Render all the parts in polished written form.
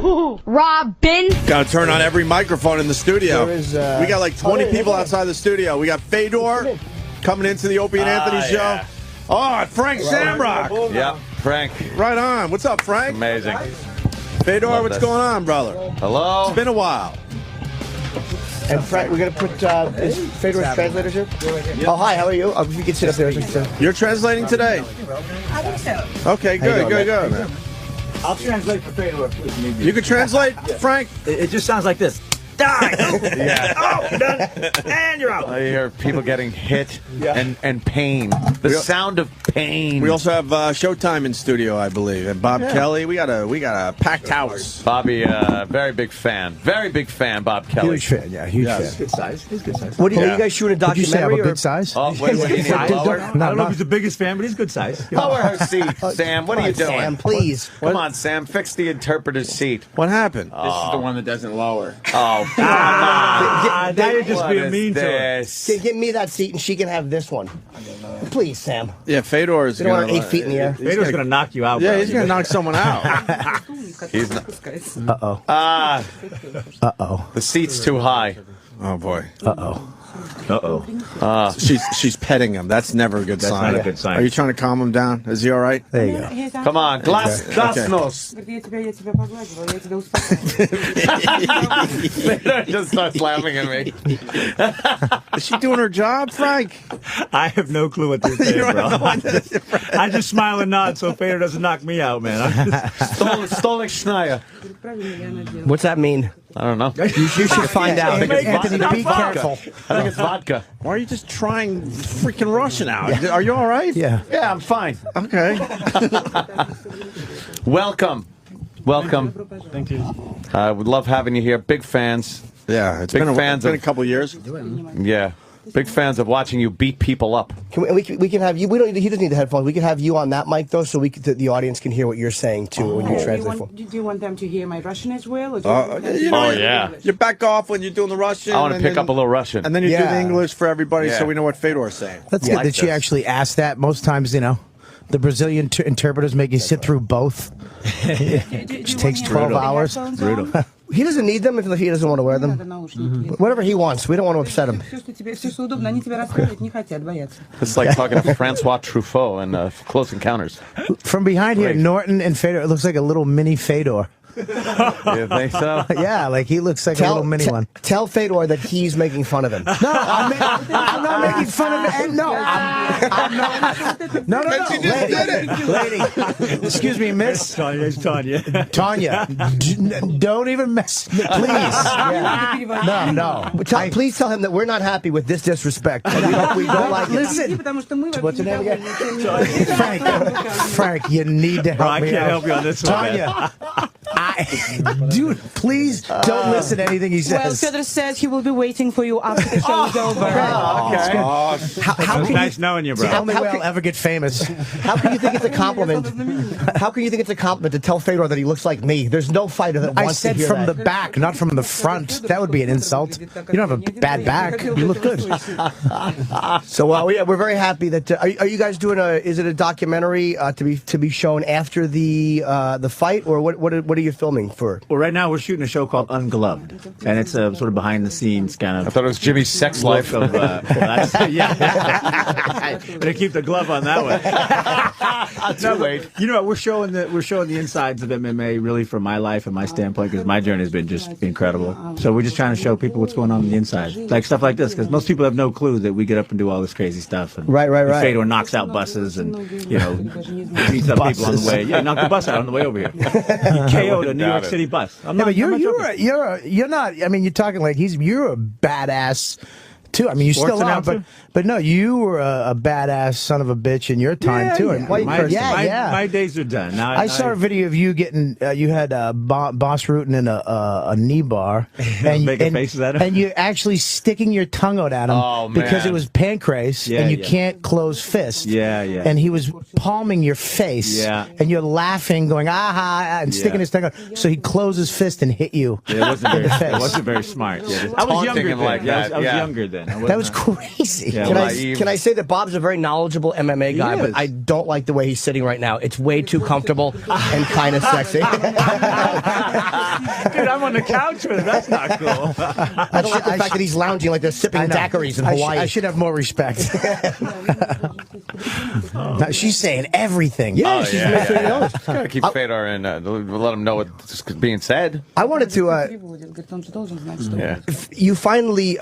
HooHooHooRobin. Gotta turn on every microphone in the studio. We got like 20 people outside the studio. We got Fedor coming into the Opie and Anthony show. Yeah. Oh, Frank Shamrock. Yep, Frank. Right on. What's up, Frank? Amazing. Fedor, Love what's this. going on, brother? Hello. It's been a while. And Frank, we're going to put is Fedor's translators here? Oh, hi, how are you? If you can sit up there. You're translating today? I think so. Okay, good, good. I'll translate for Fedor if need be. You can translate, Frank? It just sounds like this. Die! Yeah. Oh, you're done. And you're out. I hear people getting hit and pain. The sound of pain. We also have Showtime in studio, I believe, and Bob Kelly. We got a packed house. Bobby, very big fan. Very big fan, Bob Kelly. Huge fan, yeah, huge fan. Good size. He's good size. What do you guys shooting a Would you say I'm documentary? a big size? Oh, what do you need? Lower? I don't know if he's the biggest fan, but he's good size. Lower her seat, Sam. What are you doing? Sam, please. Come on, Sam. Fix the interpreter's seat. What happened? This is the one that doesn't lower. Oh, come on. Now you're just What being is mean to her. this? Give me that seat and she can have this one. Please, Sam. Yeah, Fedor is You don't going want 8 feet in the air. Fedor's going to knock you out, Yeah, bro. he's going to knock someone out. He's not. Uh-oh. Uh-oh. The seat's too high. Oh, boy. Uh-oh. Uh-oh. She's petting him. That's never a good That's sign. not a good sign. Are you trying to calm him down? Is he all right? There you go. Come on, glasnost. Fedor just starts laughing at me. Is she doing her job, Frank? I have no clue what they're saying, bro. I just smile and nod so Fedor doesn't knock me out, man. Stolik Schneier. What's that mean? I don't know. You should find out. Anthony, be careful. I think it's vodka. Why are you just trying freaking Russian out? Are you all right? Yeah. Yeah, I'm fine. Okay. Welcome. Thank you. I would love having you here. Big fans. Yeah, it's Big been fans a of- couple years. Yeah. Big fans of watching you beat people up. We can have you. We don't. He doesn't need the headphones. We can have you on that mic though, so the audience can hear what you're saying too when you translate. Do you want them to hear my Russian as well? Or do Oh, yeah. You back off when you're doing the Russian. I want to and pick then- up a little Russian. And then you do the Yeah. English for everybody Yeah. so we know what Fedor's saying. That's Yeah. good Like that she this. actually asked that. Most times, the Brazilian interpreters make you sit through both. Which takes 12 hours. Brutal. He doesn't need them if he doesn't want to wear them. Whatever he wants. We don't want to upset him. It's like talking to Francois Truffaut in Close Encounters. From behind here, Great. Norton and Fedor, it looks like a little mini Fedor. You think so? Yeah, like he looks like a little mini one. Tell Fedor that he's making fun of him. No, I'm not making fun of it. No, I'm not. No. Lady. Excuse me, miss. Tanya. Tanya, don't even mess. Please. Yeah. No. Please tell him that we're not happy with this disrespect. We don't like it. Listen. What's your name again? Frank, you need to help Bro, I me can't out. help you on this one, Tanya, dude, please don't listen to anything he Well, says. Fedor says he will be waiting for you after the show is over. How It's can nice knowing you, bro. Tell me where I'll ever get famous. How can you think it's a compliment? How can you think it's a compliment to tell Fedor that he looks like me? There's no fighter that I wants said to hear from that. the back, not from the front. That would be an insult. You don't have a bad back. You look good. So we're very happy that. Are you guys doing Is it a documentary to be shown after the fight, or what are you filming for? Well, right now we're shooting a show called Ungloved, and it's a sort of behind the scenes kind of. I thought it was Jimmy's sex life. Of, yeah, better keep the glove on that one. Too late. You know, we're showing the insides of MMA really from my life and my standpoint because my journey has been just incredible. So we're just trying to show people what's going on the inside, like stuff like this, because most people have no clue that we get up and do all this crazy stuff. And, Right. And Fedor knocks out buses and beats up people on the way. Yeah, knocked the bus out on the way over here. He KO'd a New York City bus. I'm Yeah, not, but I'm not joking. you're not. I mean, you're talking like you're a badass too. I mean, you Sports still are, announcer? but no, you were a badass son of a bitch in your time too. And My days are done. Now, I saw a video of you getting. You had Boss Rutan in a knee bar, Making faces at him? and you actually sticking your tongue out at him Oh, because man. it was pancreas, Yeah, and you yeah. can't close fist. Yeah. And he was palming your face, and you're laughing, going ah, and sticking his tongue out. So he closed his fist and hit you. Yeah, in the face. it wasn't very smart. Yeah, I was Taunting younger him then. like that, I was yeah. younger then. That was crazy. Yeah, Can I say that Bob's a very knowledgeable MMA guy, but I don't like the way he's sitting right now. It's way too comfortable and kind of sexy. Dude, I'm on the couch with him. That's not cool. I don't like the fact that he's lounging like they're sipping daiquiris in Hawaii. I should have more respect. No, she's saying everything. Yeah, she's making sure he knows. Gotta keep Fedor and let him know what's being said. I wanted to. You finally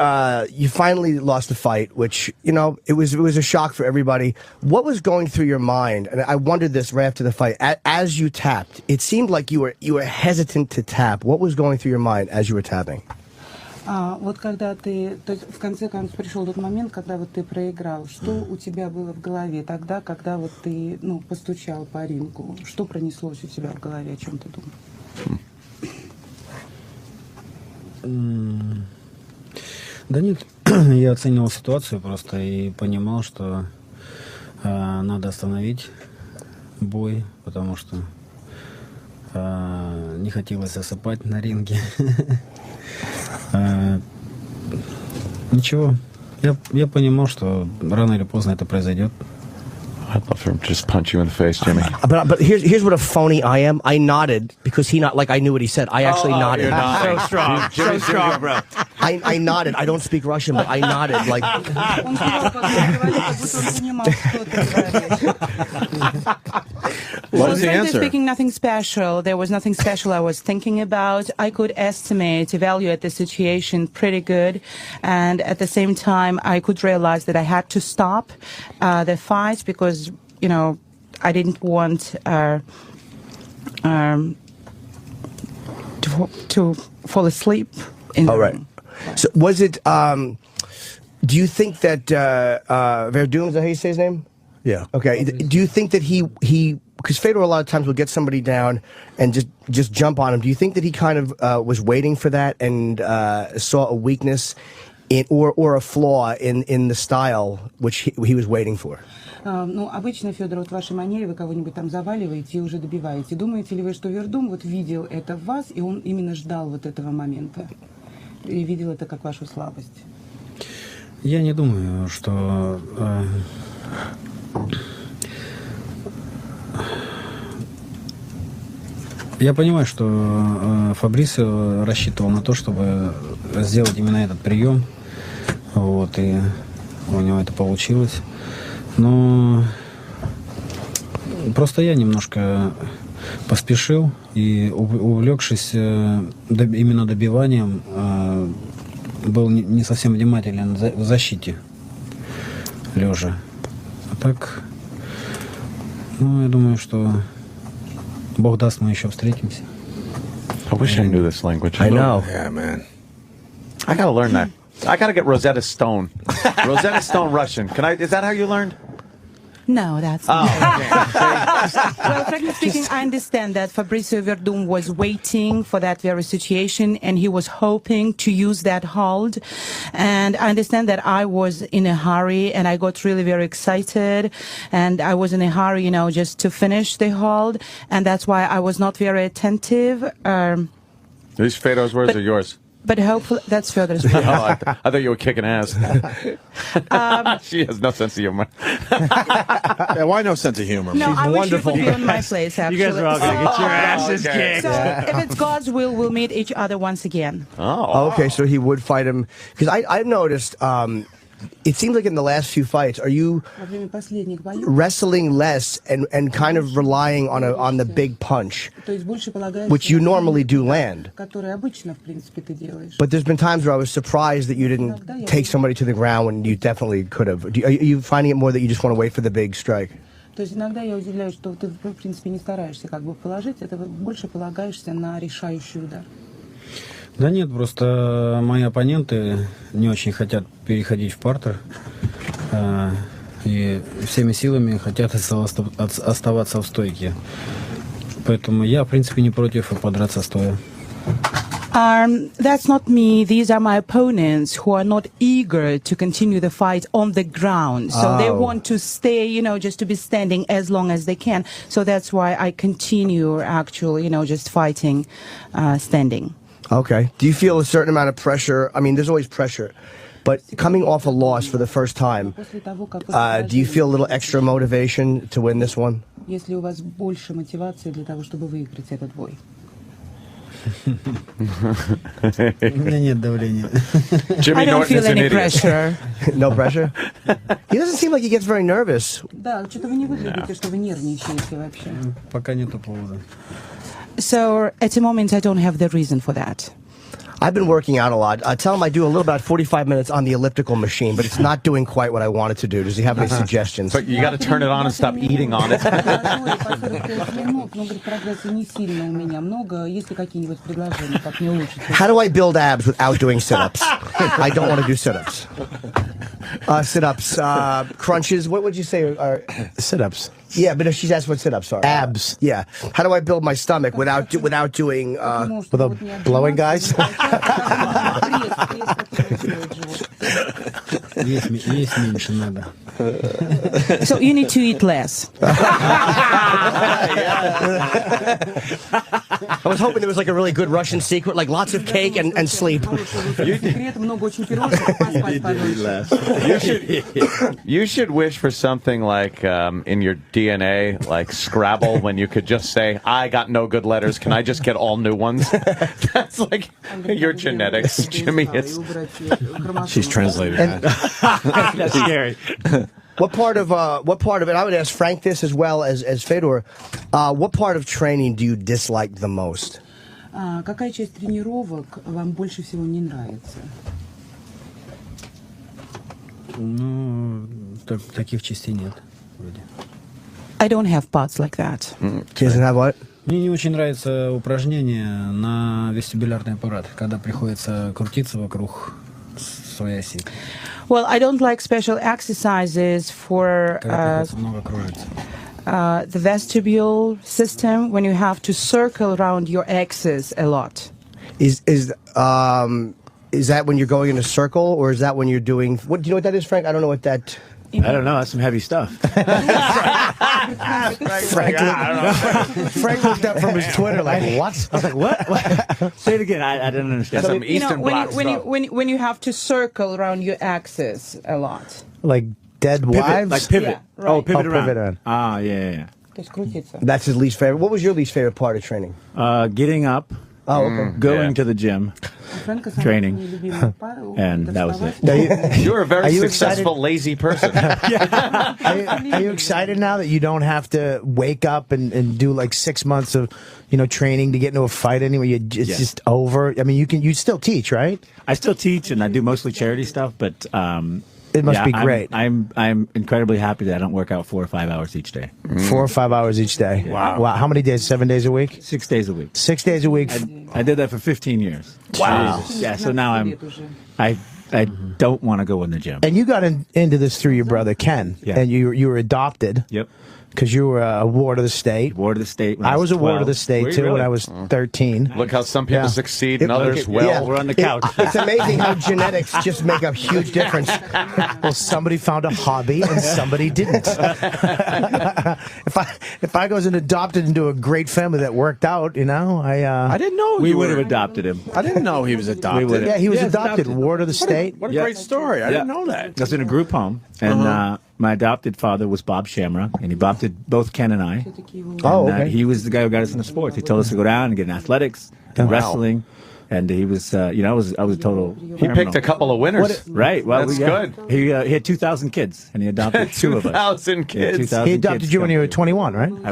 lost the fight, which it was a shock for everybody. What was going through your mind? And I wondered this right after the fight. As you tapped, it seemed like you were hesitant to tap. What was going through your mind as you were tapping? Вот когда ты, то есть в конце концов пришел тот момент, когда вот ты проиграл, что у тебя было в голове тогда, когда вот ты, постучал по рингу, что пронеслось у тебя в голове, о чем ты думал? Да нет, я оценивал ситуацию просто и понимал, что надо остановить бой, потому что не хотелось осыпать на ринге. Ничего, я понимал, что рано или поздно это произойдет. I'd love for him to just punch you in the face, Jimmy. But here's what a phony I am. I nodded because I knew what he said. I actually nodded. So strong. So strong, bro. I nodded. I don't speak Russian, but I nodded like. What was the answer? Speaking nothing special. There was nothing special I was thinking about. I could evaluate the situation pretty good, and at the same time, I could realize that I had to stop the fight because I didn't want to fall asleep in the room. So was it? Do you think that Verdun, is that how you say his name? Yeah. Okay. Do you think that he because Fedor a lot of times will get somebody down and just jump on him. Do you think that he kind of was waiting for that and saw a weakness or a flaw in the style which he was waiting for? Обычно, Федор, вот в вашей манере вы кого-нибудь там заваливаете и уже добиваете. Думаете ли вы, что Вердум вот видел это в вас, и он именно ждал вот этого момента? И видел это как вашу слабость? Я не думаю, что... Я понимаю, что Фабрисио рассчитывал на то, чтобы сделать именно этот прием. Вот, и у него это получилось. Но просто я немножко поспешил и, увлекшись именно добиванием, был не совсем внимателен в защите лежа. А так, я думаю, что Бог даст, мы еще встретимся. I wish I knew this language. I know. Yeah, man. I gotta learn that. I gotta get Rosetta Stone. Rosetta Stone Russian. Is that how you learned? No, that's not. Well, frankly speaking, I understand that Fabrizio Verdum was waiting for that very situation, and he was hoping to use that hold. And I understand that I was in a hurry, and I got really very excited, and I was in a hurry, just to finish the hold, and that's why I was not very attentive. These Fedor's words or yours? But hopefully, that's Fedor's words. I thought you were kicking ass. She has no sense of humor. Yeah, why no sense of humor? No, She's I wonderful. wish you could be on my place, actually. You guys are all going to get your asses kicked. So, if it's God's will, we'll meet each other once again. Oh, okay. So he would fight him because I've noticed. It seems like in the last few fights, are you wrestling less and kind of relying on the big punch, which you normally do land? But there's been times where I was surprised that you didn't take somebody to the ground when you definitely could have. Are you finding it more that you just want to wait for the big strike? То есть иногда я удивляюсь, что ты, в принципе, не стараешься положить, это больше полагаешься на решающий удар. Да нет, просто мои оппоненты не очень хотят переходить в партер и всеми силами хотят оставаться в стойке. Поэтому я, в принципе, не против подраться стоя. That's not me. These are my opponents who are not eager to continue the fight on the ground. So they want to stay, just to be standing as long as they can. So that's why I continue, actually, just fighting, standing. Okay. Do you feel a certain amount of pressure? I mean, there's always pressure. But coming off a loss for the first time, do you feel a little extra motivation to win this one? Если у вас больше мотивации для того, чтобы выиграть этот бой? У меня нет давления. I don't feel any pressure. No pressure? He doesn't seem like he gets very nervous. Да, что-то вы не выглядите, что вы нервничаете вообще. Пока нету повода. So at the moment I don't have the reason for that. I've been working out a lot. I tell him I do a little about 45 minutes on the elliptical machine, but it's not doing quite what I want it to do. Does he have any suggestions? But you got to turn it on and stop eating on it. How do I build abs without doing sit-ups? I don't want to do sit-ups. Sit-ups, crunches. What would you say are Sit-ups. Yeah, but if she's asked what sit-ups are. Abs. Yeah. How do I build my stomach without doing Without blowing guys? Есть меньше надо. So you need to eat less. I was hoping there was like a really good Russian secret, like lots of cake and sleep. You should wish for something like in your DNA, like Scrabble, when you could just say, I got no good letters, can I just get all new ones? That's like your genetics, Jimmy. She's translated that. That's scary. What part of it? I would ask Frank this as well as Fedor. What part of training do you dislike the most? Какая часть тренировок вам больше всего не нравится? Ну, таких частей нет. Вроде. I don't have parts like that. He doesn't have what? Мне не очень нравится упражнение на вестибулярный аппарат, когда приходится крутиться вокруг своей оси. Well, I don't like special exercises for Когда приходится много кружиться. The vestibule system when you have to circle around your axis a lot. Is that when you're going in a circle, or is that when you're doing? What do you know what that is, Frank? I don't know what that. I don't know. That's some heavy stuff. Frank looked up from his Twitter like, what? I was like, what? Say it again. I didn't understand. Some Eastern Bloc stuff. When you have to circle around your axis a lot. Like dead wives? Like pivot. Yeah, right. Oh, pivot Oh, around. pivot around. Ah, yeah. То есть крутиться. That's his least favorite. What was your least favorite part of training? Getting up, Oh, okay. going to the gym, training, and that was it. You're a very Are you successful, lazy person. Are you excited now that you don't have to wake up and do like 6 months of, training to get into a fight anyway? It's just over. I mean, you still teach, right? I still teach, and I do mostly charity stuff, but It must be great. I'm incredibly happy that I don't work out 4 or 5 hours each day. 4 or 5 hours each day. Wow. How many days? 7 days a week? 6 days a week. 6 days a week. I did that for 15 years. Wow. Yeah. So now I don't want to go in the gym. And you got into this through your brother Ken. Yeah. And you were adopted. Yep. Because you were a ward of the state. Ward of the state. I was a ward of the state, too, when I was 13. Look how some people succeed and others will. Yeah. We're on the couch. It's amazing how genetics just make a huge difference. Well, somebody found a hobby and somebody didn't. If I was adopted into a great family that worked out, I didn't know we would have adopted him. I didn't know he was adopted. Yeah, he was adopted. Ward of the state. What a great story. I didn't know that. I was in a group home, and my adopted father was Bob Shamrock, and he adopted both Ken and I. Oh, And, okay. he was the guy who got us into sports. He told us to go down and get in athletics and wrestling. And he was, I was a total. He picked a couple of winners. Right. Well, That's good. He had 2,000 kids, and he adopted 2 of us. 2,000 kids. 2,000 He adopted kids you when you were come 21, right? through.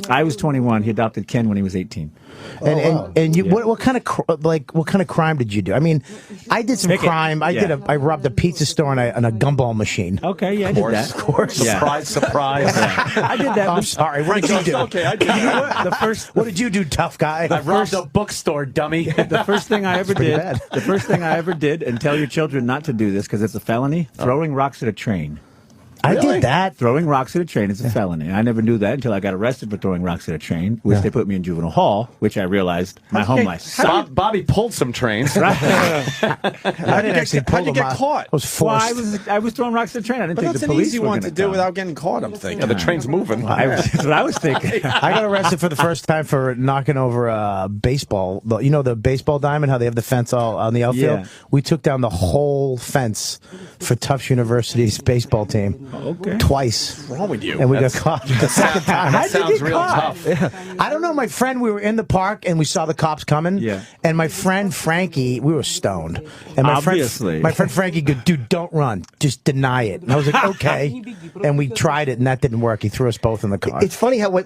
I was 21. He adopted Ken when he was 18. And you, what kind of crime did you do? I mean, I did some Pick it. crime. I robbed a pizza store and a gumball machine. Okay, yeah, I did that. Of course. Yeah. Surprise, surprise. I did that. I'm sorry. What did you do? Okay, I did that. What did you do, tough guy? I robbed a bookstore, dummy. The first thing I ever pretty did, bad. and tell your children not to do this because it's a felony, throwing rocks at a train. I did that. Throwing rocks at a train is a felony. I never knew that until I got arrested for throwing rocks at a train, which they put me in juvenile hall, which I realized my home life sucked. Bobby pulled some trains. I didn't actually pull How'd you them get out. caught? I was forced. Well, I was throwing rocks at a train. I didn't But think that's the an police easy were one gonna to do come. without getting caught, I'm thinking. Yeah, the train's moving. That's what I was thinking. I got arrested for the first time for knocking over a baseball. You know the baseball diamond, how they have the fence all on the outfield? Yeah. We took down the whole fence for Tufts University's baseball team. Okay. Twice. What's wrong with you? And we got caught the second time. That sounds real tough. I don't know. My friend, we were in the park and we saw the cops coming. Yeah. And my friend Frankie, we were stoned. And my Obviously. friend Frankie goes, dude, don't run. Just deny it. And I was like, okay. And we tried it and that didn't work. He threw us both in the car. It's funny how there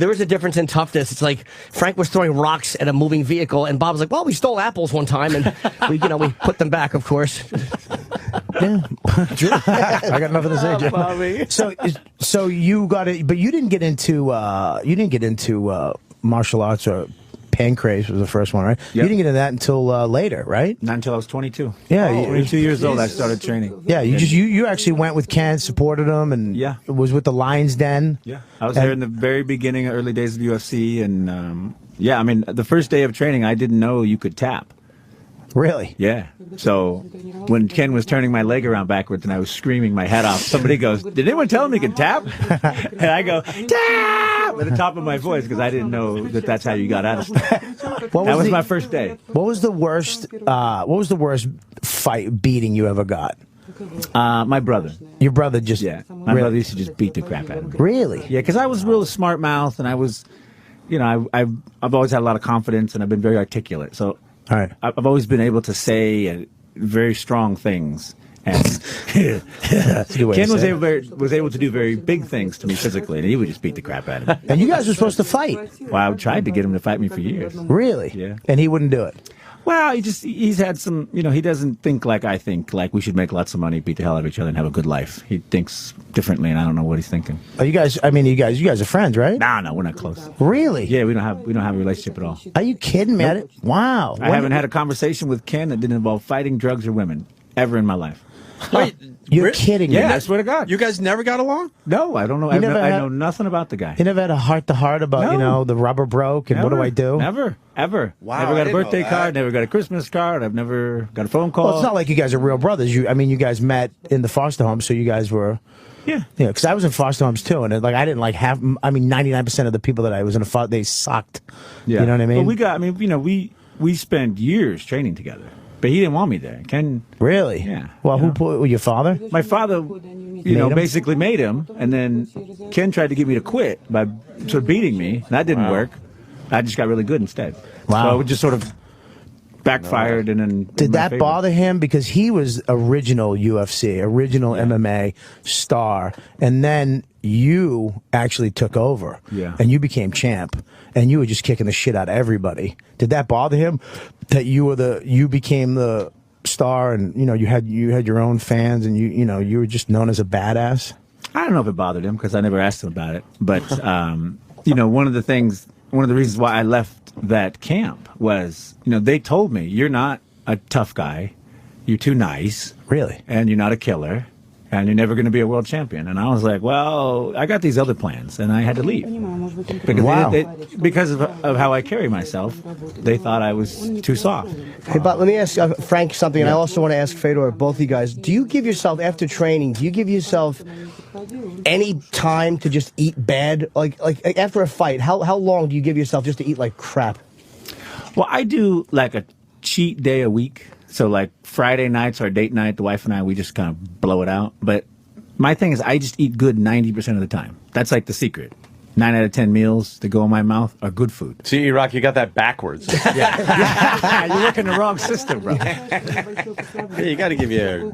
was a difference in toughness. It's like Frank was throwing rocks at a moving vehicle, and Bob was like, "Well, we stole apples one time, and we put them back, of course." Yeah. I got nothing to say, Jim. Bobby. So you got it, but you didn't get into martial arts or pancrase was the first one, right? Yep. You didn't get into that until later, right? Not until I was 22. Yeah, 22 years old, I started training. Yeah, you actually went with Ken, supported him, and Yeah. was with the Lions Den. Yeah, I was there in the very beginning, early days of UFC, and I mean, the first day of training, I didn't know you could tap. Really? Yeah. So when Ken was turning my leg around backwards and I was screaming my head off, somebody goes, "Did anyone tell him he could tap?" And I go, "Tap!" at the top of my voice because I didn't know that that's how you got out of stuff. That was my first day. What was the worst? What was the worst beating you ever got? My brother. Your brother just My brother used to just beat the crap out of me. Really? Yeah, because I was real smart mouth and I was, I've always had a lot of confidence and I've been very articulate. So all right. I've always been able to say very strong things. And That's a good way Ken to was say it. able to do very big things to me physically, and he would just beat the crap out of me. And you guys were supposed to fight. Well, I tried to get him to fight me for years. Really? Yeah. And he wouldn't do it. Well, he's had some, he doesn't think like I think, like we should make lots of money, beat the hell out of each other, and have a good life. He thinks differently, and I don't know what he's thinking. Oh, you guys are friends, right? No, we're not close. Really? Yeah, we don't have a relationship at all. Are you kidding, man? Nope. Wow. I haven't had a conversation with Ken that didn't involve fighting, drugs, or women ever in my life. Wait, You're kidding me. Yeah, I swear to God. You guys never got along? No, I don't know. I know nothing about the guy. You never had a heart-to-heart about, No. the rubber broke and what do I do? Never, ever. Wow, Never I got a didn't know birthday that. card. Never got a Christmas card. I've never got a phone call. Well, it's not like you guys are real brothers. You guys met in the foster home, so you guys were... Yeah. Yeah, because I was in foster homes too, and I didn't 99% of the people that I was in they sucked. Yeah. You know what I mean? Well, we spent years training together, but he didn't want me there. Ken. Really? Yeah. Well, who put your father? My father, him? basically made him, and then Ken tried to get me to quit by sort of beating me. And that didn't work. I just got really good instead. Wow. So it just sort of backfired, and then Did that bother him? Because he was original UFC, original MMA star, and then you actually took over, and you became champ, and you were just kicking the shit out of everybody. Did that bother him? That you became the star, and you had your own fans, and you were just known as a badass. I don't know if it bothered him because I never asked him about it. But one of the reasons why I left that camp was, they told me, you're not a tough guy, you're too nice, really, and you're not a killer, and you're never going to be a world champion. And I was like, well, I got these other plans, and I had to leave because because of how I carry myself. They thought I was too soft. Hey, but let me ask Frank something, and I also want to ask Fedor, both of you guys. Do you give yourself, after training, any time to just eat bad? Like after a fight, how long do you give yourself just to eat like crap? Well, I do like a cheat day a week. So like Friday nights, our date night, the wife and I, we just kind of blow it out. But my thing is I just eat good 90% of the time. That's like the secret. 9 out of 10 meals that go in my mouth are good food. See, Rock, you got that backwards. You're working the wrong system, bro. You got to give you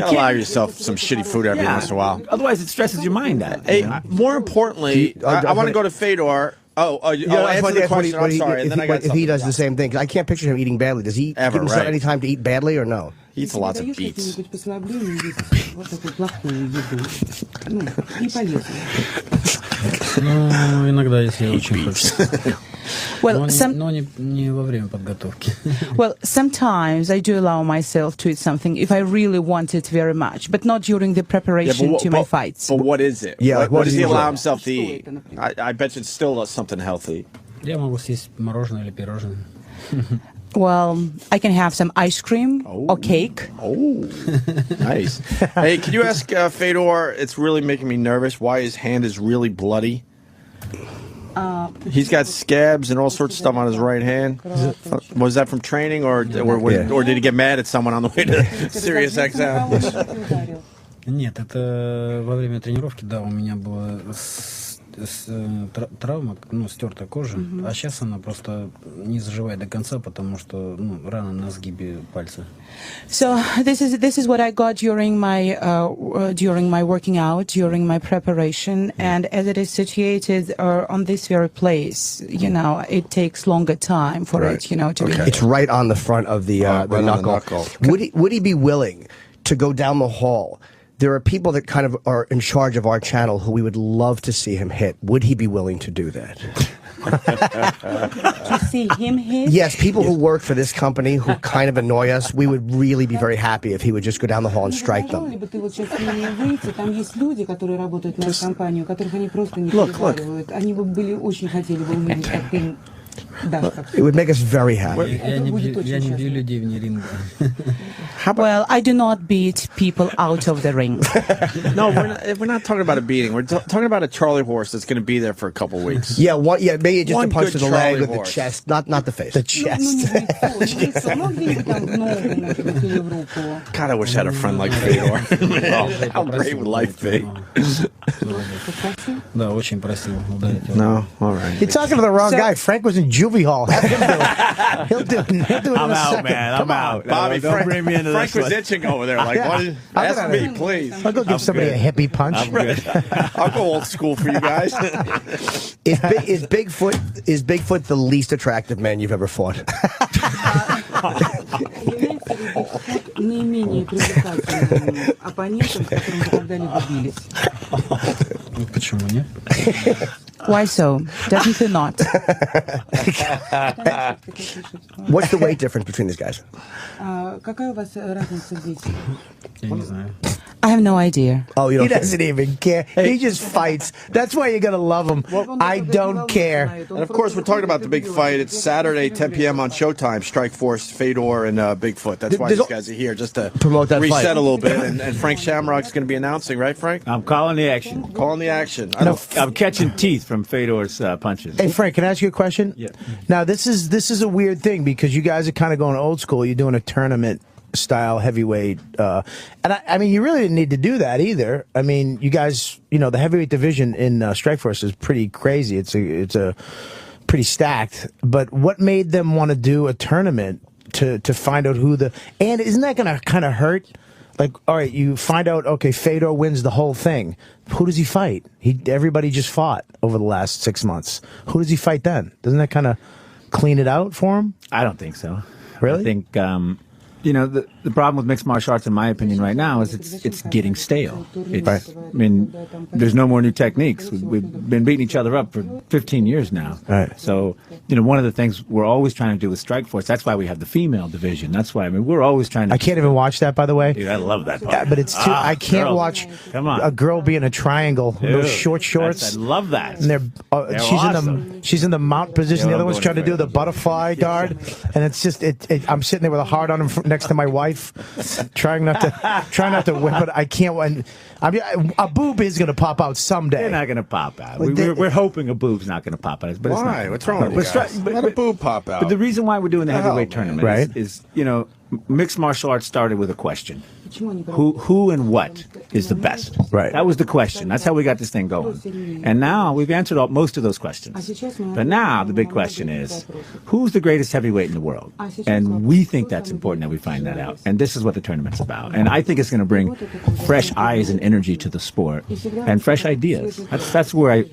allow yourself some shitty food every once in a while. Otherwise, it stresses your mind out. Hey, more importantly, I want to go to Fedor. Answer the question. I'm sorry. And then I got if he does the same thing, 'cause I can't picture him eating badly. Does he give himself any time to eat badly or no? He eats lots of beets. Ну, иногда, если очень хочется. Well, Но не во время подготовки. well, sometimes I do allow myself to eat something if I really want it very much, but not during the preparation to my fights. But what is it? Yeah, What does he allow usually? himself to eat? I bet you it's still something healthy. Я могу съесть мороженое или пирожное. Well, I can have some ice cream or cake. Oh, nice. Hey, can you ask Fedor? It's really making me nervous. Why his hand is really bloody? He's got scabs and all sorts of stuff on his right hand. Was that from training, or did he get mad at someone on the way to Sirius XM? Нет, это во время тренировки, да, у меня была травма, ну, стертая кожа, а сейчас она просто не заживает до конца, потому что, ну, рана на сгибе пальца. So this is what I got during my working out, during my preparation, and as it is situated on this very place, you know, it takes longer time for it, you know, to be. It's right on the front of the knuckle. Would he be willing to go down the hall? There are people that kind of are in charge of our channel who we would love to see him hit. Would he be willing to do that? To see him hit? Yes, people who work for this company who kind of annoy us, we would really be very happy if he would just go down the hall and strike them. It would make us very happy. Я не бью людей вне ринга. Well, I do not beat people out of the ring. No, we're not talking about a beating. We're talking about a Charlie horse that's going to be there for a couple weeks. Yeah, maybe just One a punch good to the leg Charlie or the horse. chest, not the face. The chest. God, I wish I had a friend like Fedor. How great would life be? Да, очень просил ударить его. No, all right. You're talking to the wrong guy. Frank was in juvie hall. Have him do it. He'll do it in I'm a out, second. man. I'm out. Bobby, Don't bring me into Frank this was one. itching over there. Like, what? Ask me, please. I'll go give somebody a hippie punch. I'll go old school for you guys. Is Bigfoot the least attractive man you've ever fought? Почему нет? Why so? Doesn't he not? What's the weight difference between these guys? Я не знаю. I have no idea. Oh, you He don't. doesn't even care. He just fights. That's why you're gonna love him. I don't care. And of course, we're talking about the big fight. It's Saturday, 10 p.m. on Showtime. Strikeforce, Fedor, and Bigfoot. That's why these guys are here, just to Promote that reset fight. a little bit. And Frank Shamrock's going to be announcing, right, Frank? I'm calling the action. Calling the action. I'm catching teeth from Fedor's punches. Hey Frank, can I ask you a question? Yeah. Now this is a weird thing because you guys are kind of going old school. You're doing a tournament style heavyweight, and I mean you really didn't need to do that either. I mean you guys, you know, the heavyweight division in Strikeforce is pretty crazy. It's a pretty stacked. But what made them want to do a tournament to find out who and isn't that going to kind of hurt? Like, all right, you find out, okay, Fedor wins the whole thing. Who does he fight? Everybody just fought over the last 6 months. Who does he fight then? Doesn't that kind of clean it out for him? I don't think so. Really? I think you know, the problem with mixed martial arts, in my opinion, right now is it's getting stale. I mean, there's no more new techniques. We've been beating each other up for 15 years now. Right. So, you know, one of the things we're always trying to do with Strikeforce, that's why we have the female division. That's why, I mean, we're always trying to. I can't even watch that, by the way. Dude, I love that part. Yeah, but it's too. I can't girls. watch Come on. a girl be in a triangle with those short shorts. I love that. And They're she's in the mount position. Yeah, the other I'm one's going trying to for do it. the butterfly guard, and it's just I'm sitting there with a heart on him next to my wife, trying not to whip it. I can't. I mean, a boob is going to pop out someday. They're not going to pop out. But We're hoping a boob's not going to pop out. But it's Why? not. What's wrong with you guys? Let a boob pop out. But the reason why we're doing the The hell, heavyweight man. tournament Right. is, you know, mixed martial arts started with a question. Who and what is the best? Right. That was the question. That's how we got this thing going. And now we've answered most of those questions. But now the big question is, who's the greatest heavyweight in the world? And we think that's important that we find that out. And this is what the tournament's about. And I think it's going to bring fresh eyes and energy to the sport and fresh ideas. That's where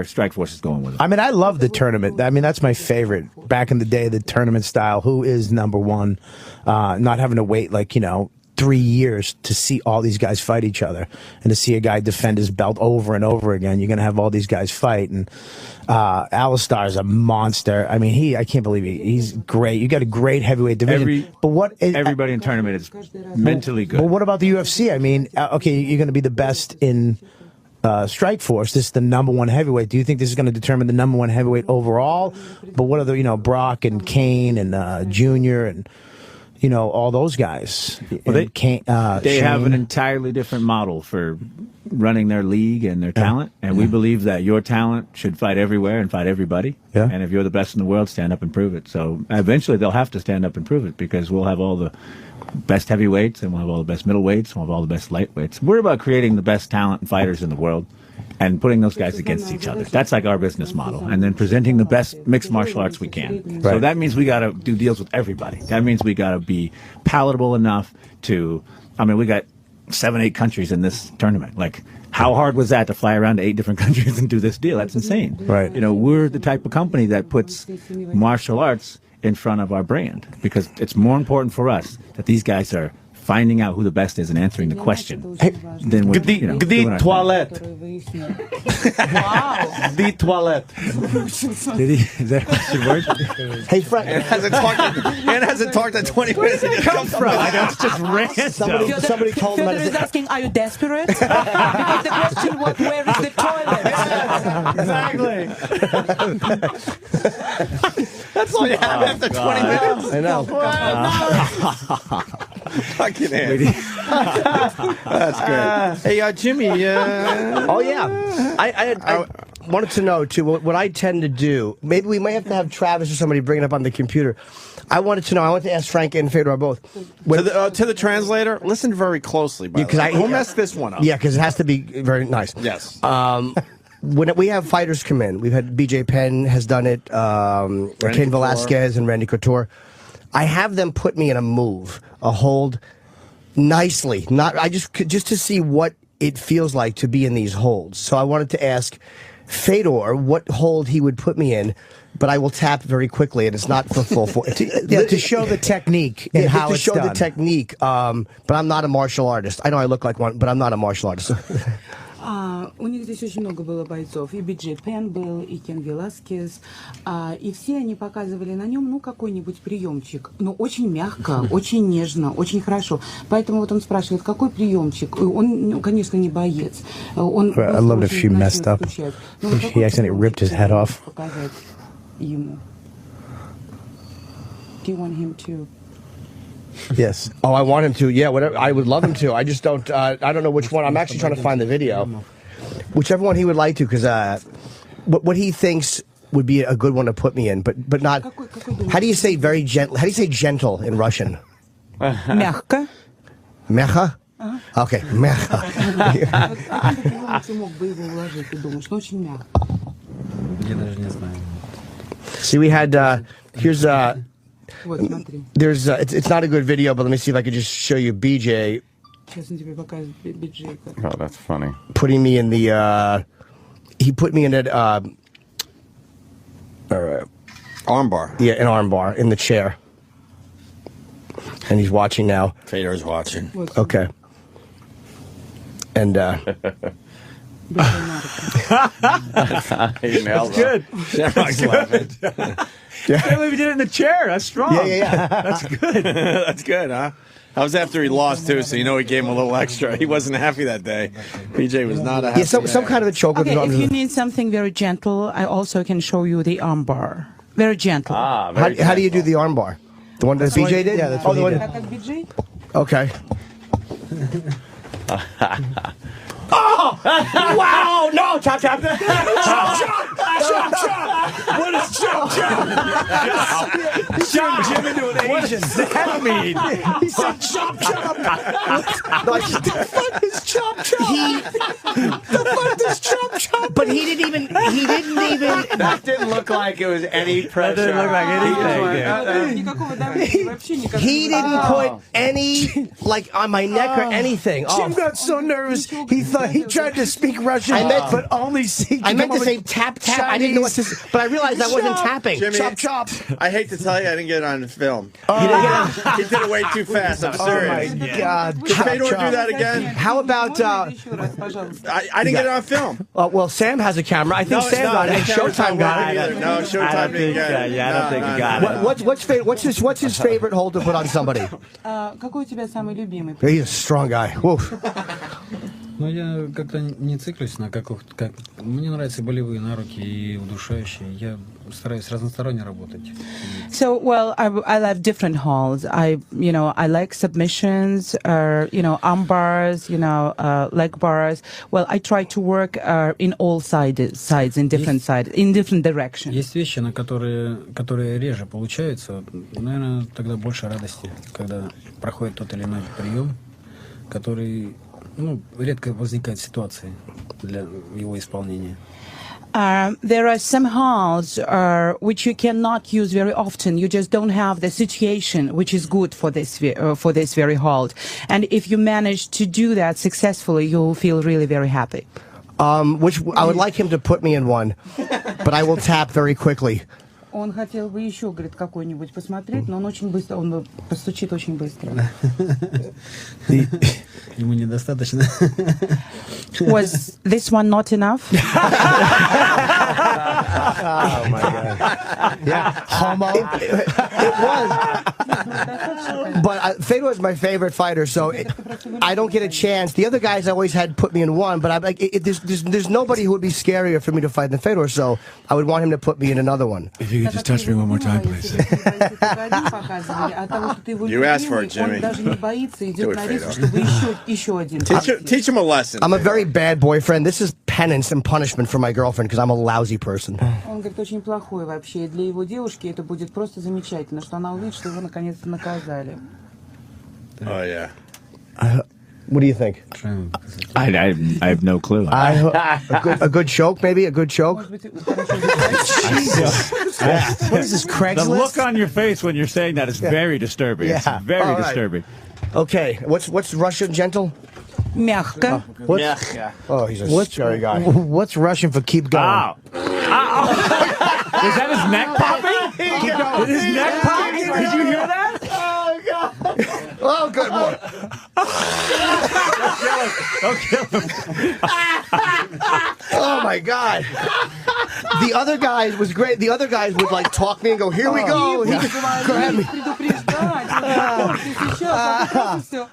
Strikeforce is going with it. I mean, I love the tournament. I mean, that's my favorite. Back in the day, the tournament style. Who is number one? Not having to wait like, you know, 3 years to see all these guys fight each other and to see a guy defend his belt over and over again. You're going to have all these guys fight. And Alistar's a monster. I mean, I can't believe he's great. You got a great heavyweight division. Everybody in tournament is mentally good. But what about the UFC? I mean, okay, you're going to be the best in Strikeforce. This is the #1 heavyweight. Do you think this is going to determine the #1 heavyweight overall? But what are the, Brock and Kane and Junior and all those guys? Well, they have an entirely different model for running their league and their talent, and we believe that your talent should fight everywhere and fight everybody. Yeah. And if you're the best in the world, stand up and prove it. So eventually they'll have to stand up and prove it because we'll have all the best heavyweights and we'll have all the best middleweights and we'll have all the best lightweights. We're about creating the best talent and fighters in the world and putting those guys against each other. That's like our business model. And then presenting the best mixed martial arts we can. Right. So that means we got to do deals with everybody. That means we got to be palatable enough to, we got 7-8 countries in this tournament. Like, how hard was that to fly around to 8 different countries and do this deal? That's insane. Right. We're the type of company that puts martial arts in front of our brand because it's more important for us that these guys are finding out who the best is and answering the question. Then we're, the toilet. Wow. The toilet. Is that your word? Hey, Frank. And hasn't talked at 20 minutes. Where did it come from? I know, it's just random. Somebody told him. Fedor is asking, are you desperate? Because the question was, where is the toilet? Exactly. That's all you have after 20 minutes. I know. Fucking Andy. That's great. Hey, Jimmy. Oh yeah, I wanted to know too. What I tend to do. Maybe we might have to have Travis or somebody bring it up on the computer. I wanted to know. I want to ask Frank and Fedor both. To the translator, listen very closely. Because we'll mess this one up. Yeah, because it has to be very nice. Yes. When we have fighters come in, we've had BJ Penn has done it, Cain Velasquez and Randy Couture. I have them put me in a move, a hold, nicely. Just to see what it feels like to be in these holds. So I wanted to ask Fedor what hold he would put me in, but I will tap very quickly, and it's not for full force. To show the technique and how it's done. To show the technique, but I'm not a martial artist. I know I look like one, but I'm not a martial artist. У них здесь очень много было бойцов. И Биджей Пен был, и Кен Веласкес. И все они показывали на нем, какой-нибудь приемчик. Но очень мягко, очень нежно, очень хорошо. Поэтому вот он спрашивает, какой приемчик? Он, конечно, не боец. Он I loved if she messed up. He accidentally ripped his head off. Показать ему. Do you want him to... Yes. Oh, I want him to. Yeah, whatever. I would love him to. I just don't. I don't know which one. I'm actually trying to find the video. Whichever one he would like to, because what he thinks would be a good one to put me in, but not. How do you say very gentle? How do you say gentle in Russian? Мягко. Mecha. Okay, mecha. See, we had. Here's There's it's not a good video, but let me see if I could just show you BJ. Oh, that's funny. Putting me in the he put me in that armbar. Yeah, an armbar in the chair. And he's watching now. Fedor's watching. Okay. And That's good. Shamrock's laughing. I can't believe he did it in the chair. That's strong. Yeah. That's good. That's good, huh? That was after he lost, too, so he gave him a little extra. He wasn't happy that day. BJ was not happy. Yeah, some kind of a choke. Okay, if you need something very gentle, I also can show you the armbar. Very gentle. How do you do the armbar? The one that BJ did? Yeah, that's what he did. Okay. Oh! Wow! No! Chop, chop! Chop, chop! Chop, chop! What is chop, chop? Chop Jim into an Asian. What does that mean? He said chop, chop! The fuck is chop, chop? The fuck is chop, chop? But he didn't even... That didn't look like it was any pressure. That didn't look like anything. He didn't put any, on my neck or anything. Jim got so nervous, he tried to speak Russian, but only I meant to say tap, tap. I didn't know what to. But I realized I wasn't tapping. Jimmy, Chop chop. I hate to tell you, I didn't get it on film. You He did it way too fast. I'm serious. Oh my God! Did Fedor do that again? How about? I didn't get it on film. Well, Sam has a camera. I think Sam got it. Showtime got it. No, Showtime didn't get it. I don't think he got it. What's his favorite hold to put on somebody? Какой у тебя самый любимый? He's a strong guy. Woo. Ну, я как-то не циклюсь на как мне нравятся болевые на руки и удушающие. Я стараюсь разносторонне работать. So, well, I love different holds. I like submissions, arm bars, leg bars. Well, I try to work in all sides, in different sides, in different directions. Есть вещи, на которые реже получаются. Наверное, тогда больше радости, когда проходит тот или иной прием, который, редко возникает ситуации для его исполнения. There are some holds which you cannot use very often. You just don't have the situation which is good for this very hold. And if you manage to do that successfully, you'll feel really very happy. Which I would like him to put me in one, but I will tap very quickly. Он хотел бы еще, говорит, какой-нибудь посмотреть, но он очень быстро, он постучит очень быстро. Ему недостаточно. Was this one not enough? Oh my God! Yeah, homo. It was. But Fedor is my favorite fighter, so I don't get a chance. The other guys I always had put me in one, but I'm like, there's nobody who would be scarier for me to fight than Fedor, so I would want him to put me in another one. If you could just touch me one more time, please. You asked for it, Jimmy. Do it, Fedor. Teach him a lesson. I'm a very bad boyfriend. This is penance and punishment for my girlfriend because I'm a lousy person. Он говорит, очень плохой вообще. Для его девушки это будет просто замечательно, что она увидит, что его наконец-то наказали. Oh, yeah. What do you think? I have no clue. A good choke, maybe? A good choke? What is this, Craigslist? The look on your face when you're saying that is very disturbing. Yeah. It's very All right. disturbing. Okay, what's Russian gentle? Мягко. Oh, he's a scary guy. What's Russian for keep going? Ow. Ow. Is that his neck popping? Keep going. Is his neck popping? Did you hear that? Oh, God. Oh, good boy. Don't kill him. Oh, my God. The other guy was great. The other guys would, like, talk me and go, here we go. He just grabbed me.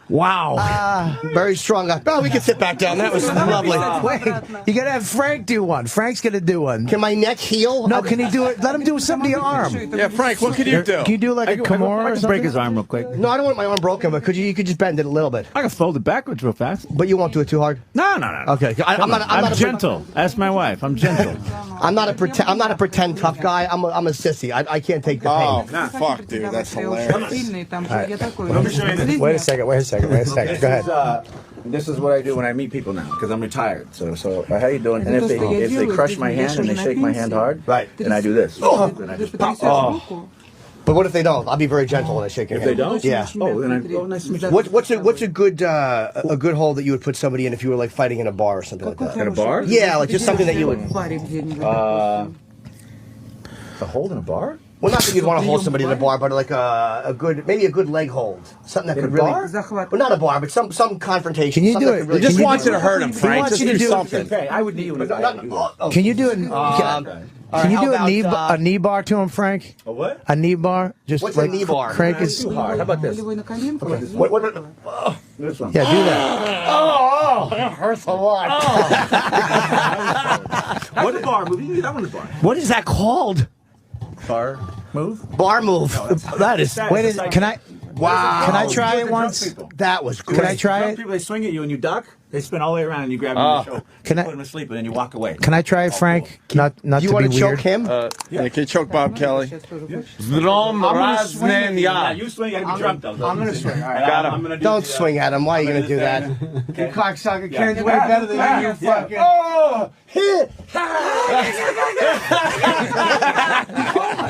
Wow. Very strong guy. Oh, we can sit back down. That was lovely. Wait, you gotta have Frank do one. Frank's gonna do one. Can my neck heal? No, can he do it? Let him do something to your arm. Yeah, Frank, what can you do? Can you do like a Kimura or I can break his something? arm real quick. No, I don't want my arm broken, but you could just bend it a little bit. I can fold it backwards real fast. But you won't do it too hard? No. Okay. I'm not gentle. Ask my wife. I'm gentle. I'm not a pretend tough guy. I'm a sissy. I can't take the pain. Oh, fuck, dude. That's hilarious. Wait a second. Go ahead. This is what I do when I meet people now because I'm retired. So how you doing? And if they crush my hand and they shake my hand hard, Right. then I do this. Then I just pop. But what if they don't? I'll be very gentle when I shake your hand. If they don't? Yeah. Oh, then nice to meet you. What's a good hold that you would put somebody in if you were like fighting in a bar or something like that? In a bar? Yeah, like just something that you would. A hold in a bar? Well, not that you'd want to hold somebody in a bar, but like maybe a good leg hold, something that In could a really. bar? Well, not a bar, but some confrontation. Can you something do that it? could really- He just Can you wants do- you to hurt him, Frank. wants Just you to do do- something. Okay, I would need you. Can you do can you do how a knee bar to him, Frank? A what? A knee bar? Just What's like a knee bar? Crank It's his. too hard. How about this? What? This one. Yeah, do that. Oh, that hurts a lot. What a bar move? You can do that one in the bar. What is that called? Bar move? Bar move. That is. Wait, can I? Wow. Can I try You it do drunk once? people. That was great. Can I try Drunk it? people, they swing at you and you duck. They spin all the way around and you grab them in the shoulder. Can I- put them to sleep and then you walk away. Can I try it, Frank? Not You to want be to weird. choke him? Yeah, can you choke Bob Kelly? Zdrom raznen Yeah, ja. you swing. You gotta be drunk though. I'm gonna swing. All right. Got him. I'm gonna do Don't the, swing at him. Why are you going to do that? Okay. Cocksucker. Yeah. Ken's way better than you fucking. Oh! Hit!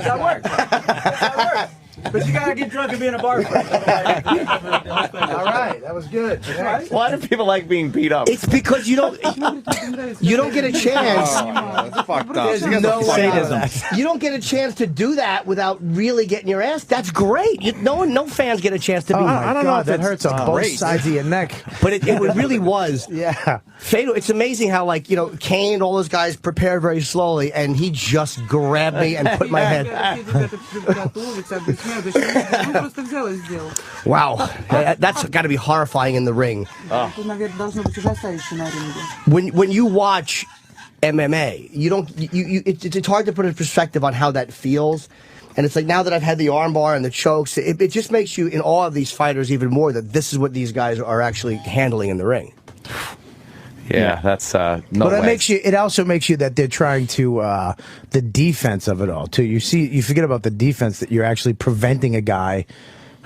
That works. That works. But you gotta get drunk and be in a bar first. All right. That was good. Why do people like being beat up? It's because you don't get a chance. That's fucked up. There's no sadism. You don't get a chance to do that without really getting your ass. That's great. No fans get a chance to be. I don't know if that hurts on both sides of your neck. But it really was. Yeah. Fedor, it's amazing how, like, you know, Kane and all those guys prepared very slowly, and he just grabbed me and put my head. Wow. That's got to be horrifying in the ring. When you watch MMA, it's hard to put a perspective on how that feels. And it's like, now that I've had the armbar and the chokes, it just makes you in awe of these fighters even more, that this is what these guys are actually handling in the ring. Yeah, that's no But way. it also makes you that they're trying to the defense of it all too. You forget about the defense, that you're actually preventing a guy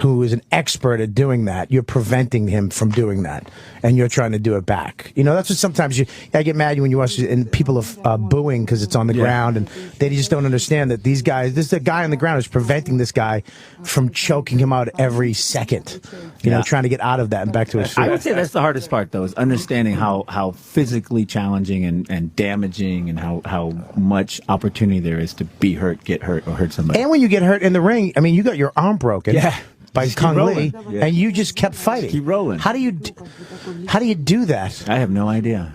who is an expert at doing that. You're preventing him from doing that, and you're trying to do it back. You know, that's what sometimes I get mad when you watch it and people are booing because it's on the ground, and they just don't understand that these guys, this is a guy on the ground who's preventing this guy from choking him out every second. You know, trying to get out of that and back to his feet. I would say that's the hardest part, though, is understanding how physically challenging and damaging and how much opportunity there is to be hurt, get hurt, or hurt somebody. And when you get hurt in the ring, I mean, you got your arm broken. Yeah. By Kung Lee, and you just kept fighting. Keep rolling. How do you do that? I have no idea.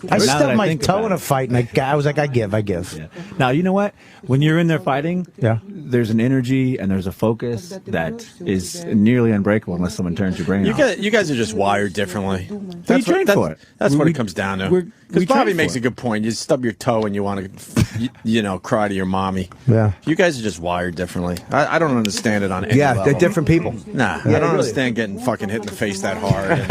I stubbed my toe in a fight, and I was like, I give. Yeah. Now, you know what? When you're in there fighting, there's an energy and there's a focus that is nearly unbreakable unless someone turns your brain off. You guys are just wired differently. That's what it comes down to. Because Bobby makes a good point. You stub your toe and you want to, cry to your mommy. Yeah. You guys are just wired differently. I don't understand it on any level. They're different people. Nah, I don't understand getting fucking hit in the face that hard.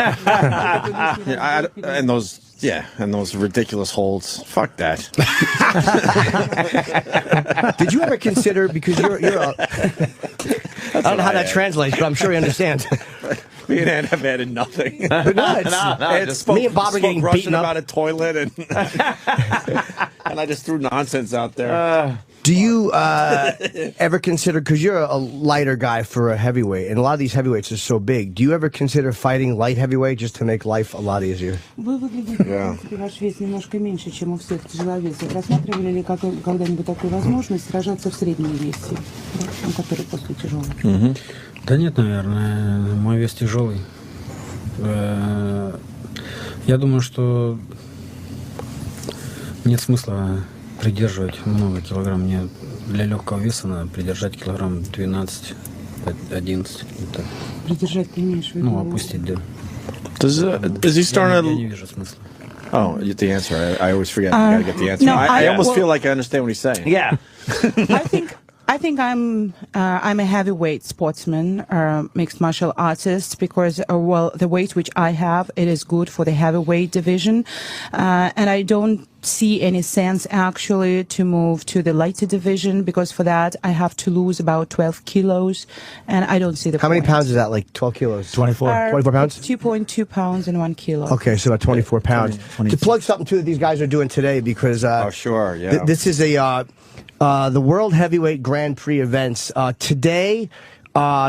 And those ridiculous holds. Fuck that. Did you ever consider, because you're a, I don't know how that translates, but I'm sure you understand. Me and Ann have added nothing. Me and Bob are getting Russian beaten up about a toilet, and and I just threw nonsense out there. Do you ever consider, because you're a lighter guy for a heavyweight, and a lot of these heavyweights are so big, do you ever consider fighting light heavyweight just to make life a lot easier? Вы выглядите, в принципе, ваш вес немножко меньше, чем у всех тяжеловесов. Рассматривали ли когда-нибудь такую возможность сражаться в среднем весе, который после тяжелого? Да нет, наверное. Мой вес тяжелый. Я думаю, что нет смысла придерживать много килограмм. Мне для легкого веса надо придержать килограмм 12, 11. Придержать ты имеешь в виду? Ну, опустить, да. Is he starting Я to... не вижу смысла. Oh, you get the answer. I always forget. You gotta get the answer. No, I almost feel like I understand what he's saying. Yeah. I think I'm a heavyweight sportsman, mixed martial artist, because the weight which I have, it is good for the heavyweight division, and I don't see any sense actually to move to the lighter division, because for that I have to lose about 12 kilos, and I don't see the How point. many pounds is that, like 12 kilos? 24. 24 pounds? 2.2 pounds and 1 kilo. Okay, so about 24 pounds. To plug something, too, that these guys are doing today, because Sure, yeah. this is the World Heavyweight Grand Prix events. Today,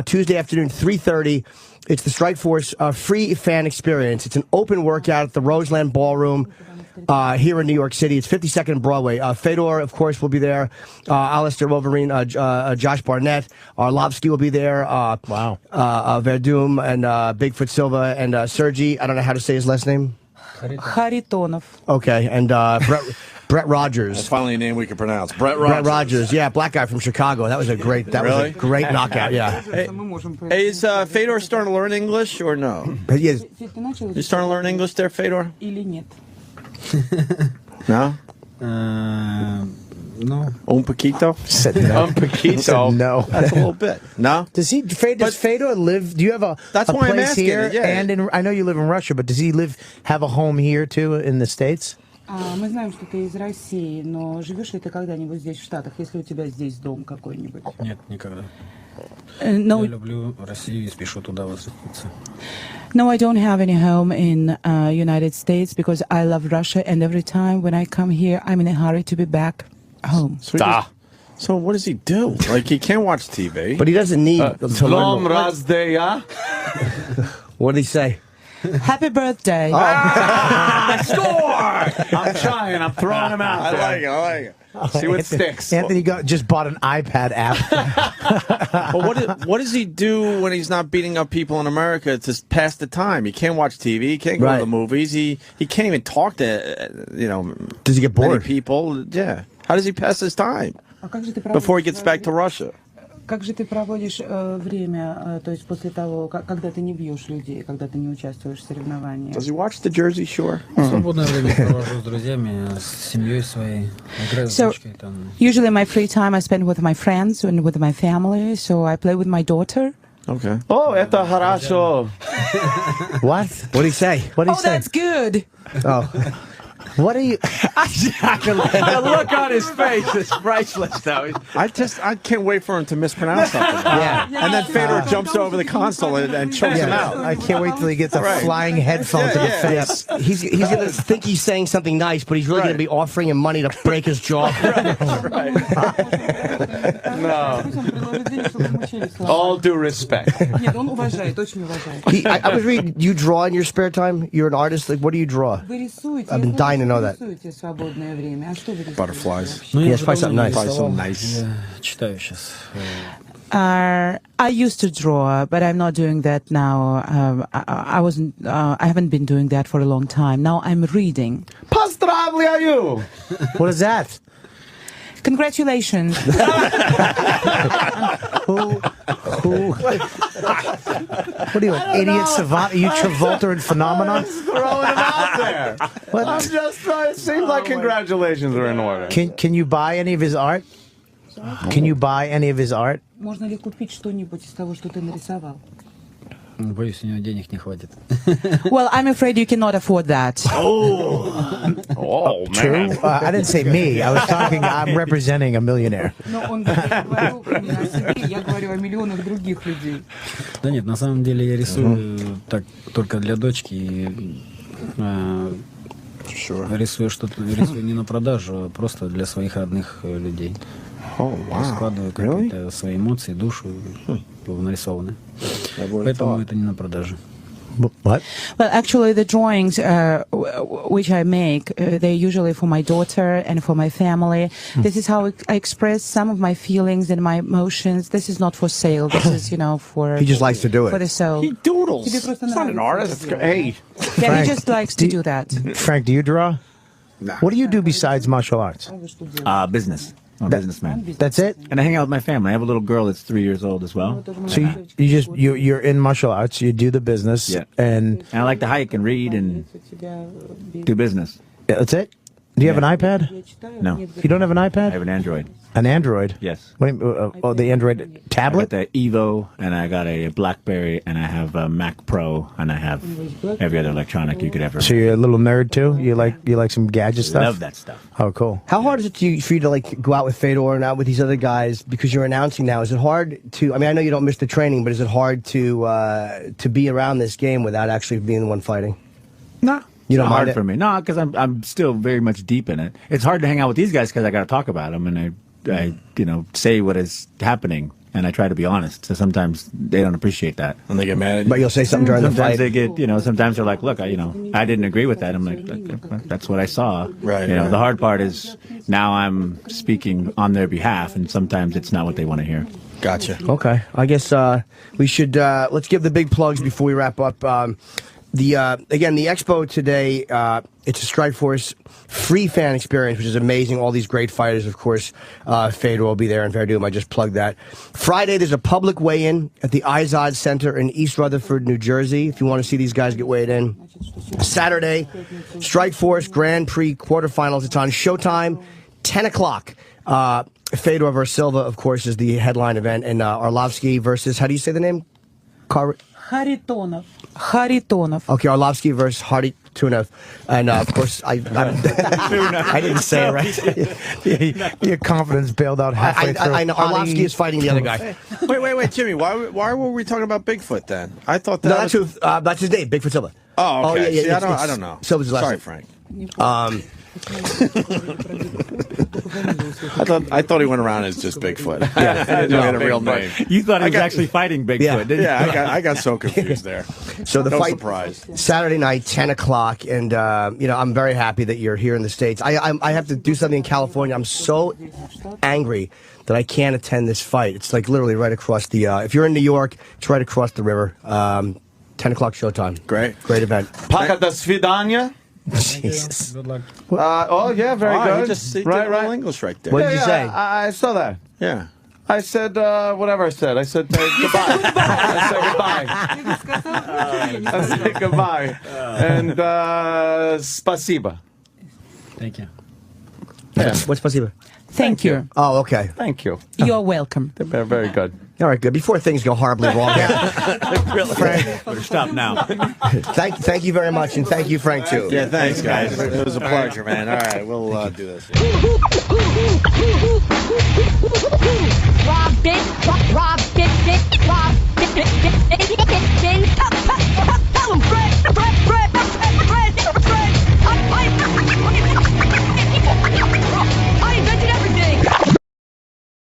Tuesday afternoon, 3:30, it's the Strikeforce free fan experience. It's an open workout at the Roseland Ballroom here in New York City. It's 52nd Broadway. Fedor, of course, will be there. Alistair Wolverine, Josh Barnett. Arlovsky will be there. Verdum and Bigfoot Silva and Sergey. I don't know how to say his last name. Kharitonov. Okay, and Brett Rogers. That's finally a name we can pronounce. Brett Rogers. Brett Rogers, yeah, black guy from Chicago. That was a great knockout, yeah. Hey, is Fedor starting to learn English or no? He is. You starting to learn English there, Fedor? Или нет? No? No. Un poquito? Said no. Un poquito. Said no. That's a little bit. No? Does Fedor live? Do you have a That's why I'm place asking here? it, yeah. And I know you live in Russia, but does he have a home here too in the States? Мы знаем, что ты из России, но живешь ли ты когда-нибудь здесь, в Штатах, если у тебя здесь дом какой-нибудь? Нет, никогда. No, Я люблю Россию и спешу туда возвратиться. no, I don't have any home in United States because I love Russia, and every time when I come here, I'm in a hurry to be back home. So what does he do? Like, he can't watch TV. But he doesn't need to learn. Razdeya. What did he say? Happy birthday. Score! I'm trying. I'm throwing him out. I like it. See what sticks. Anthony just bought an iPad app. Well, what does he do when he's not beating up people in America to pass the time? He can't watch TV. He can't go to the movies. He can't even talk to Does he get bored? many people. Yeah. How does he pass his time before he gets back to Russia? Как же ты проводишь время, то есть после того, когда ты не бьешь людей, когда ты не участвуешь в соревнованиях? Does he watch the Jersey Shore? Свободное время провожу с друзьями, с семьей своей, играю с дочкой там. Usually my free time I spend with my friends and with my family, so I play with my daughter. Okay. Oh, это хорошо. What? What did he say? What did he say? That's good. Oh. What are you? The look on his face is priceless, though. I can't wait for him to mispronounce something. Yeah. And then Fedor jumps over the console and chokes him out. I can't wait till he gets a flying headphone to the face. He's going to think he's saying something nice, but he's really going to be offering him money to break his jaw. No. All due respect. Нет, он уважает, очень уважает. I was reading, you draw in your spare time? You're an artist? Like, what do you draw? Вы рисуете? I've been dying to know that. Рисуете в свободное время. А что вы рисуете? Butterflies. Ну, Yeah, я it's probably something nice. Probably something nice. Я читаю сейчас. I used to draw, but I'm not doing that now. I haven't been doing that for a long time. Now I'm reading. Поздравляю! What is that? Congratulations. Who? What are you, an idiot savant? Are you Travolta and Phenomena? Throwing him out there. I'm just trying. It seems like congratulations are in order. Can you buy any of his art? Can you buy any of his art? Можно ли купить что-нибудь из того, что ты нарисовал? Боюсь, у него денег не хватит. Well, I'm afraid you cannot afford that. Oh, True. I didn't say me. I was talking. I'm representing a millionaire. Но он говорил не о себе, я говорю о миллионах других людей. Да нет, на самом деле я рисую так только для дочки. Рисую что-то, рисую не на продажу, а просто для своих родных людей. Складываю какие-то свои эмоции, душу в нарисованное. Поэтому это не на продажу. What? Well, actually, the drawings which I make, they're usually for my daughter and for my family. This is how I express some of my feelings and my emotions. This is not for sale. This is, for... He just likes to do it. For the soul. He doodles. He's not an artist. Hey. Yeah, he just likes to do that. Frank, do you draw? Nah. What do you do besides martial arts? Business. I'm a businessman. That's it? And I hang out with my family. I have a little girl that's 3 years old as well. So you're in martial arts. You do the business, and I like to hike and read and do business. that's it. Do you have an iPad? No. You don't have an iPad? I have an Android. An Android? Yes. What do you, the Android I got tablet? the Evo, and I got a BlackBerry, and I have a Mac Pro, and I have every other electronic you could ever. So you're a little nerd too. You like some gadget stuff. Love that stuff. Oh, cool. How hard is it for you to go out with Fedor and out with these other guys because you're announcing now? Is it hard to? I mean, I know you don't miss the training, but is it hard to be around this game without actually being the one fighting? No. You It's don't not mind hard it? for me. No, because I'm still very much deep in it. It's hard to hang out with these guys because I got to talk about them, and I say what is happening, and I try to be honest. So sometimes they don't appreciate that, And they get mad at you. But you'll say something during the sometimes fight. they get, sometimes they're like, look, I didn't agree with that. I'm like, that's what I saw. Right, The hard part is now I'm speaking on their behalf, and sometimes it's not what they want to hear. Gotcha. Okay, I guess we should let's give the big plugs before we wrap up. The expo today, it's a Strikeforce free fan experience, which is amazing. All these great fighters, of course. Fedor will be there, and Verdum, I just plugged that. Friday, there's a public weigh-in at the Izod Center in East Rutherford, New Jersey, if you want to see these guys get weighed in. Saturday, Strikeforce Grand Prix quarterfinals. It's on Showtime, 10 o'clock. Fedor versus Silva, of course, is the headline event, and Arlovsky versus, how do you say the name? Haritonov. Okay, Arlovsky versus Haritonov. And, of course, I didn't say it right. Your confidence bailed out halfway through. I know. Arlovsky is fighting the other guy. Wait, Jimmy. Why were we talking about Bigfoot then? I thought that. No, that's his name, Bigfoot Silva. Oh, okay. Yeah, See, it's- I don't know. Silva's his last Sorry, name. Frank. I thought he went around as just Bigfoot. I didn't know he had a real name. You thought he was actually fighting Bigfoot, didn't you? Yeah, I got so confused there. So the No fight surprise. Saturday night, 10 o'clock, and I'm very happy that you're here in the States. I have to do something in California. I'm so angry that I can't attend this fight. It's like literally right across the. If you're in New York, it's right across the river. 10 o'clock showtime. Great event. Paka do svidania. Jesus. Good luck. Oh yeah, very Oh, good. he just did right, all right. English right there. What did you say? I saw that. Yeah. I said whatever I said. I said goodbye. I said goodbye. I said goodbye. And spasiba. Thank you. What's possible? Thank you. Oh, okay. Thank you. You're welcome. They're very good. All right, good. Before things go horribly wrong, Frank, Better stop now. thank you very much, and thank you, Frank, too. Yeah, thanks, guys. It was a pleasure, man. All right, we'll do this.